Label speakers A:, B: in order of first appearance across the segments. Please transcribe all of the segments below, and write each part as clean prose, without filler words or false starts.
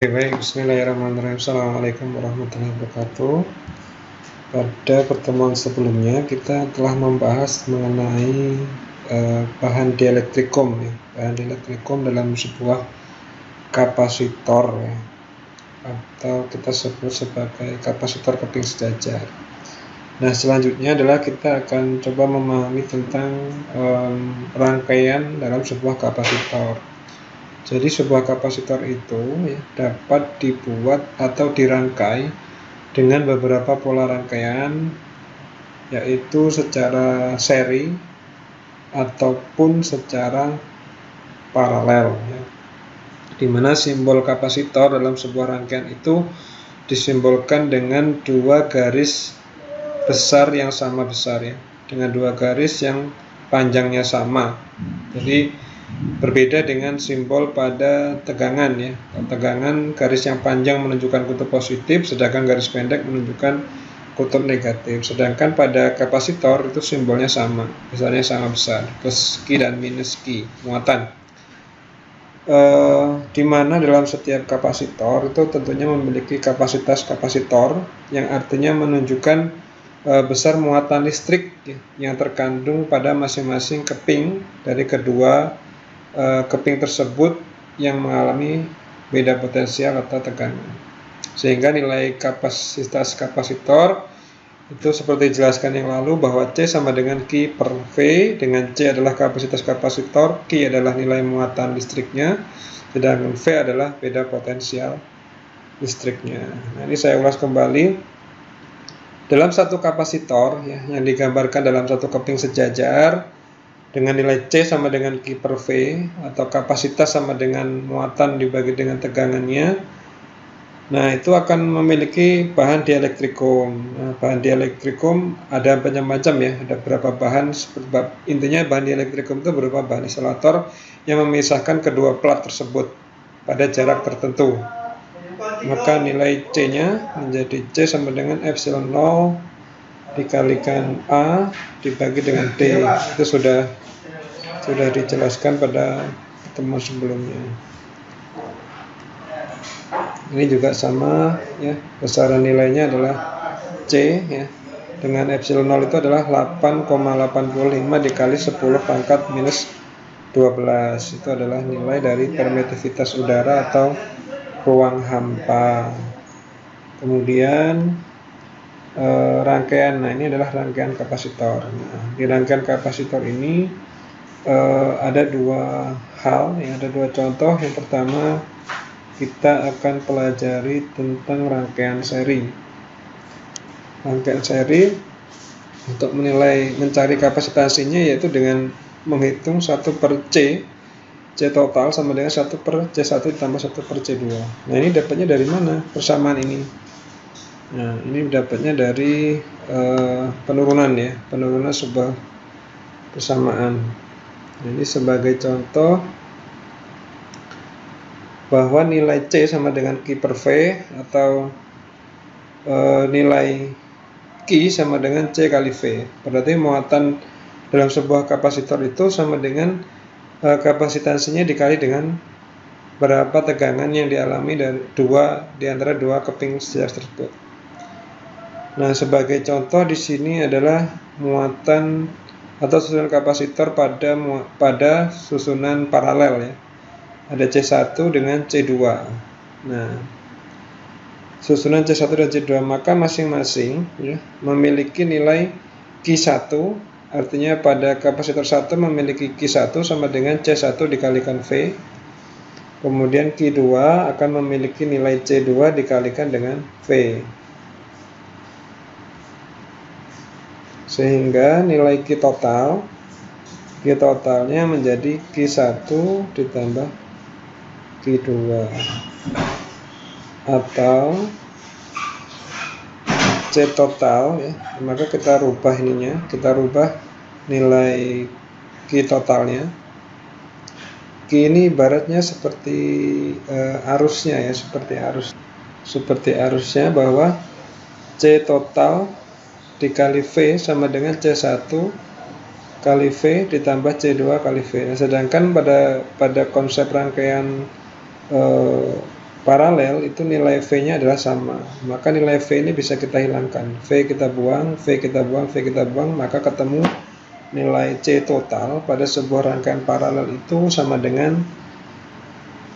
A: Baik, bismillahirrahmanirrahim. Assalamualaikum warahmatullahi wabarakatuh. Pada pertemuan sebelumnya kita telah membahas mengenai bahan dielektrikum ya. Bahan dielektrikum dalam sebuah kapasitor ya, atau kita sebut sebagai kapasitor keping sejajar. Nah, selanjutnya adalah kita akan coba memahami tentang rangkaian dalam sebuah kapasitor. Jadi sebuah kapasitor itu ya, dapat dibuat atau dirangkai dengan beberapa pola rangkaian, yaitu secara seri ataupun secara paralel ya. Di mana simbol kapasitor dalam sebuah rangkaian itu disimbolkan dengan dua garis besar yang sama besar ya, dengan dua garis yang panjangnya sama. Jadi berbeda dengan simbol pada tegangan ya. Tegangan garis yang panjang menunjukkan kutub positif, sedangkan garis pendek menunjukkan kutub negatif. Sedangkan pada kapasitor itu simbolnya sama, besarnya sama besar, plus Q dan minus Q, muatan. Di mana dalam setiap kapasitor itu tentunya memiliki kapasitas kapasitor, yang artinya menunjukkan besar muatan listrik ya, yang terkandung pada masing-masing keping dari kedua keping tersebut yang mengalami beda potensial atau tegangan, sehingga nilai kapasitas kapasitor itu seperti dijelaskan yang lalu bahwa C sama dengan Q per V, dengan C adalah kapasitas kapasitor, Q adalah nilai muatan listriknya, sedangkan V adalah beda potensial listriknya. Nah, ini saya ulas kembali. Dalam satu kapasitor ya, yang digambarkan dalam satu keping sejajar dengan nilai C sama dengan Q per V, atau kapasitas sama dengan muatan dibagi dengan tegangannya, nah itu akan memiliki bahan dielektrikum. Nah, bahan dielektrikum ada macam-macam ya, ada beberapa bahan. Intinya bahan dielektrikum itu berupa bahan isolator yang memisahkan kedua plat tersebut pada jarak tertentu. Maka nilai C-nya menjadi C sama dengan epsilon 0 dikalikan A dibagi dengan D. Itu sudah dijelaskan pada pertemuan sebelumnya. Ini juga sama ya, besaran nilainya adalah C ya, dengan epsilon 0 itu adalah 8,85 dikali 10 pangkat minus 12. Itu adalah nilai dari permitivitas udara atau ruang hampa. Kemudian rangkaian, nah ini adalah rangkaian kapasitor. Nah, di rangkaian kapasitor ini ada dua hal ya, ada dua contoh. Yang pertama, kita akan pelajari tentang rangkaian seri. Rangkaian seri untuk mencari kapasitansinya yaitu dengan menghitung 1 per C total sama dengan 1 per C1 ditambah 1 per C2. Nah, ini dapatnya dari mana persamaan ini? Nah, ini dapatnya dari penurunan ya, penurunan sebuah persamaan. Nah, ini sebagai contoh bahwa nilai C sama dengan Q per V, atau nilai Q sama dengan C kali V. Berarti muatan dalam sebuah kapasitor itu sama dengan kapasitansinya dikali dengan berapa tegangan yang dialami di antara dua keping sejajar tersebut. Nah, sebagai contoh di sini adalah muatan atau susunan kapasitor pada susunan paralel ya. Ada C1 dengan C2. Nah, susunan C1 dan C2 maka masing-masing ya, memiliki nilai Q1, artinya pada kapasitor 1 memiliki Q1 sama dengan C1 dikalikan V. Kemudian Q2 akan memiliki nilai C2 dikalikan dengan V. Sehingga nilai Q totalnya menjadi Q1 ditambah Q2, atau C total ya, maka kita rubah ininya, kita rubah nilai Q totalnya. Q ini ibaratnya seperti arusnya ya, seperti arusnya, bahwa C total dikali V sama dengan C1 kali V ditambah C2 kali V. Nah, sedangkan pada konsep rangkaian paralel itu nilai V-nya adalah sama, maka nilai V ini bisa kita hilangkan. V kita buang, V kita buang, V kita buang, maka ketemu nilai C total pada sebuah rangkaian paralel itu sama dengan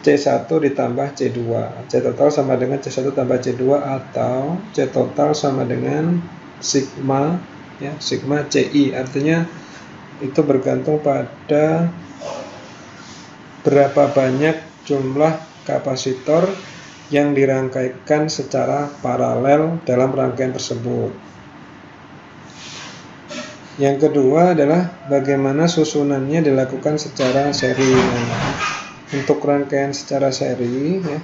A: C1 ditambah C2. C total sama dengan C1 tambah C2 atau C total sama dengan sigma, ya, sigma CI. Artinya itu bergantung pada berapa banyak jumlah kapasitor yang dirangkaikan secara paralel dalam rangkaian tersebut. Yang kedua adalah bagaimana susunannya dilakukan secara seri. Untuk rangkaian secara seri, ya,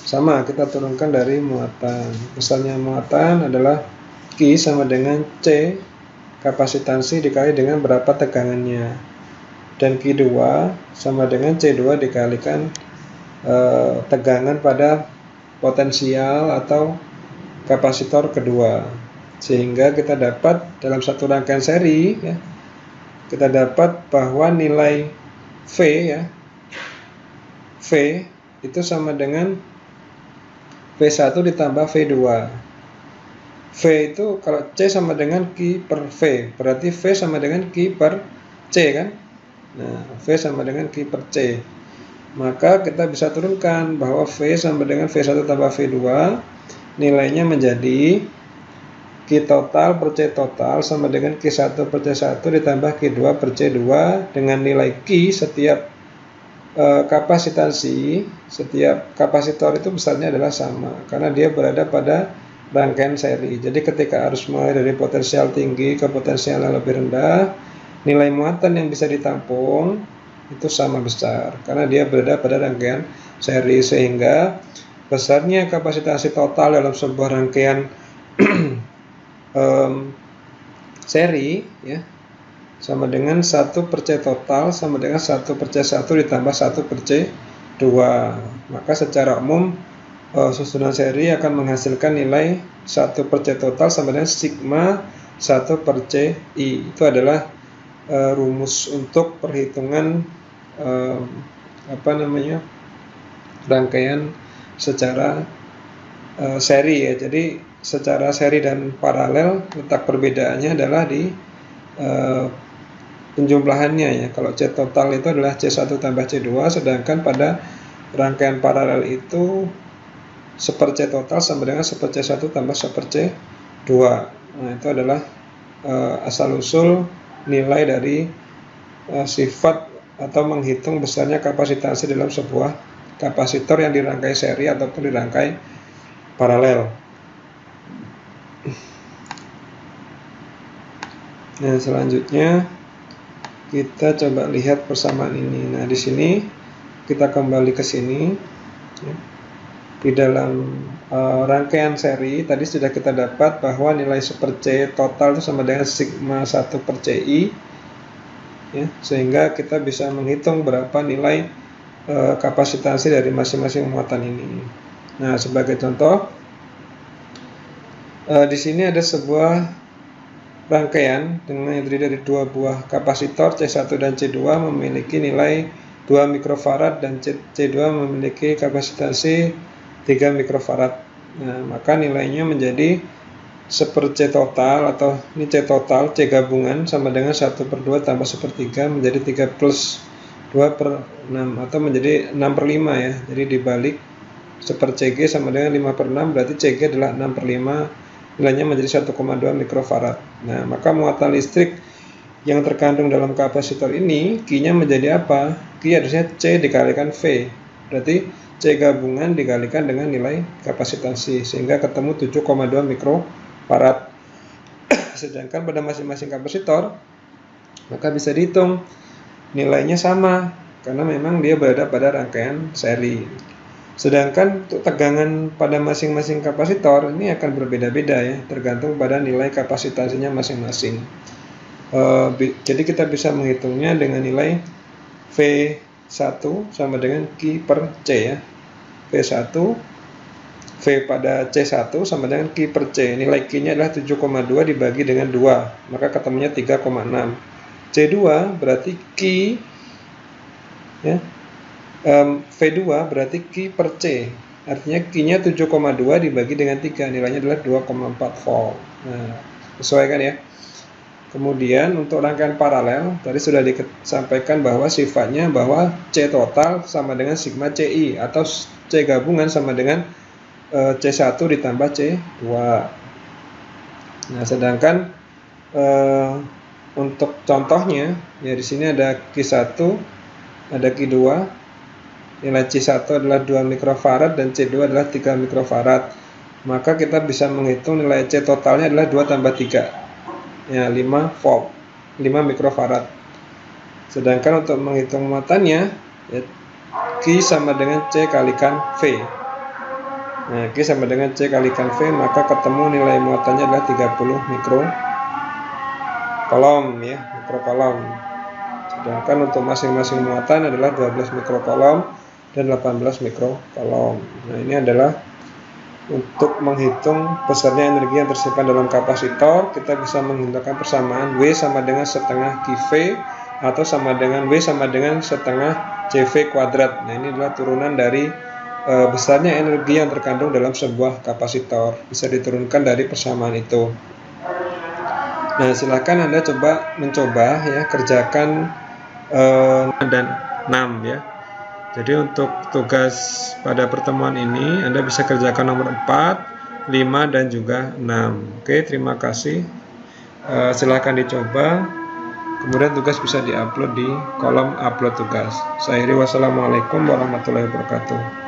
A: sama kita turunkan dari muatan. Misalnya muatan adalah Q sama dengan C kapasitansi dikali dengan berapa tegangannya, dan Q2 sama dengan C2 dikalikan tegangan pada potensial atau kapasitor kedua, sehingga kita dapat dalam satu rangkaian seri, ya, kita dapat bahwa nilai V, ya, V itu sama dengan V1 ditambah V2. V itu kalau C sama dengan Q per V, berarti V sama dengan Q per C, kan? Nah, V sama dengan Q per C. Maka kita bisa turunkan bahwa V sama dengan V1 tambah V2, nilainya menjadi Q total per C total sama dengan Q1 per C1 ditambah Q2 per C2, dengan nilai Q setiap kapasitansi, setiap kapasitor itu besarnya adalah sama karena dia berada pada rangkaian seri. Jadi ketika arus mulai dari potensial tinggi ke potensial yang lebih rendah, nilai muatan yang bisa ditampung itu sama besar karena dia berada pada rangkaian seri, sehingga besarnya kapasitansi total dalam sebuah rangkaian seri, ya, sama dengan 1 per C total sama dengan 1 per C1 ditambah 1 per C2. Maka secara umum susunan seri akan menghasilkan nilai 1 per C total sama dengan sigma 1 per CI. Itu adalah rumus untuk perhitungan rangkaian secara seri, ya. Jadi secara seri dan paralel letak perbedaannya adalah di penjumlahannya, ya. Kalau C total itu adalah C1 tambah C2, sedangkan pada rangkaian paralel itu 1 C total sama dengan 1 C1 tambah 1 C2. Nah, itu adalah asal-usul nilai dari sifat atau menghitung besarnya kapasitansi dalam sebuah kapasitor yang dirangkai seri ataupun dirangkai paralel. Nah, selanjutnya kita coba lihat persamaan ini. Nah, di sini kita kembali ke sini, ya. Di dalam rangkaian seri tadi sudah kita dapat bahwa nilai 1 per C total itu sama dengan sigma 1 per CI, ya, sehingga kita bisa menghitung berapa nilai kapasitansi dari masing-masing muatan ini. Nah, sebagai contoh, di sini ada sebuah rangkaian dengan yang terdiri dari 2 buah kapasitor C1 dan C2 memiliki nilai 2 mikrofarad dan C2 memiliki kapasitansi 3 mikrofarad. Nah, maka nilainya menjadi 1 per C total, atau ini C total, C gabungan sama dengan 1 per 2 tambah 1 per 3 menjadi 3 plus 2 per 6 atau menjadi 6 per 5, ya. Jadi dibalik 1 per CG sama dengan 5 per 6, berarti CG adalah 6 per 5, nilainya menjadi 1,2 mikrofarad. Nah, maka muatan listrik yang terkandung dalam kapasitor ini, Q-nya menjadi apa? Q harusnya C dikalikan V. Berarti C gabungan dikalikan dengan nilai kapasitansi, sehingga ketemu 7,2 mikrofarad. Sedangkan pada masing-masing kapasitor, maka bisa dihitung nilainya sama, karena memang dia berada pada rangkaian seri. Sedangkan untuk tegangan pada masing-masing kapasitor ini akan berbeda-beda, ya, tergantung pada nilai kapasitansinya masing-masing. Jadi kita bisa menghitungnya dengan nilai V1 sama dengan Q per C, ya. V1, V pada C1 sama dengan Q per C. Nilai Q-nya adalah 7,2 dibagi dengan 2, maka ketemunya 3,6. C2 berarti Q, ya, V2 berarti Q per C. Artinya Q-nya 7,2 dibagi dengan 3, nilainya adalah 2,4 volt. Nah, sesuai kan ya. Kemudian untuk rangkaian paralel, tadi sudah disampaikan bahwa sifatnya bahwa C total sama dengan sigma CI, atau C gabungan sama dengan C1 ditambah C2. Nah, sedangkan untuk contohnya, ya di sini ada Q1, ada Q2, nilai C1 adalah 2 mikrofarad dan C2 adalah 3 mikrofarad. Maka kita bisa menghitung nilai C totalnya adalah 2 tambah 3. Ya, 5 volt, 5 mikrofarad. Sedangkan untuk menghitung muatannya, ya, Q sama dengan C kalikan V. Nah, Q sama dengan C kalikan V, maka ketemu nilai muatannya adalah 30 mikrocoulomb, ya, mikrocoulomb. Sedangkan untuk masing-masing muatan adalah 12 mikrocoulomb dan 18 mikrocoulomb. Nah, ini adalah untuk menghitung besarnya energi yang tersimpan dalam kapasitor. Kita bisa menghitungkan persamaan W sama dengan setengah QV atau sama dengan W sama dengan setengah CV kuadrat. Nah, ini adalah turunan dari besarnya energi yang terkandung dalam sebuah kapasitor. Bisa diturunkan dari persamaan itu. Nah, silakan Anda mencoba ya, kerjakan dan 6 ya. Jadi untuk tugas pada pertemuan ini Anda bisa kerjakan nomor 4, 5, dan juga 6. Oke, terima kasih. Silahkan dicoba. Kemudian tugas bisa diupload di kolom upload tugas. Saya akhiri, wassalamualaikum warahmatullahi wabarakatuh.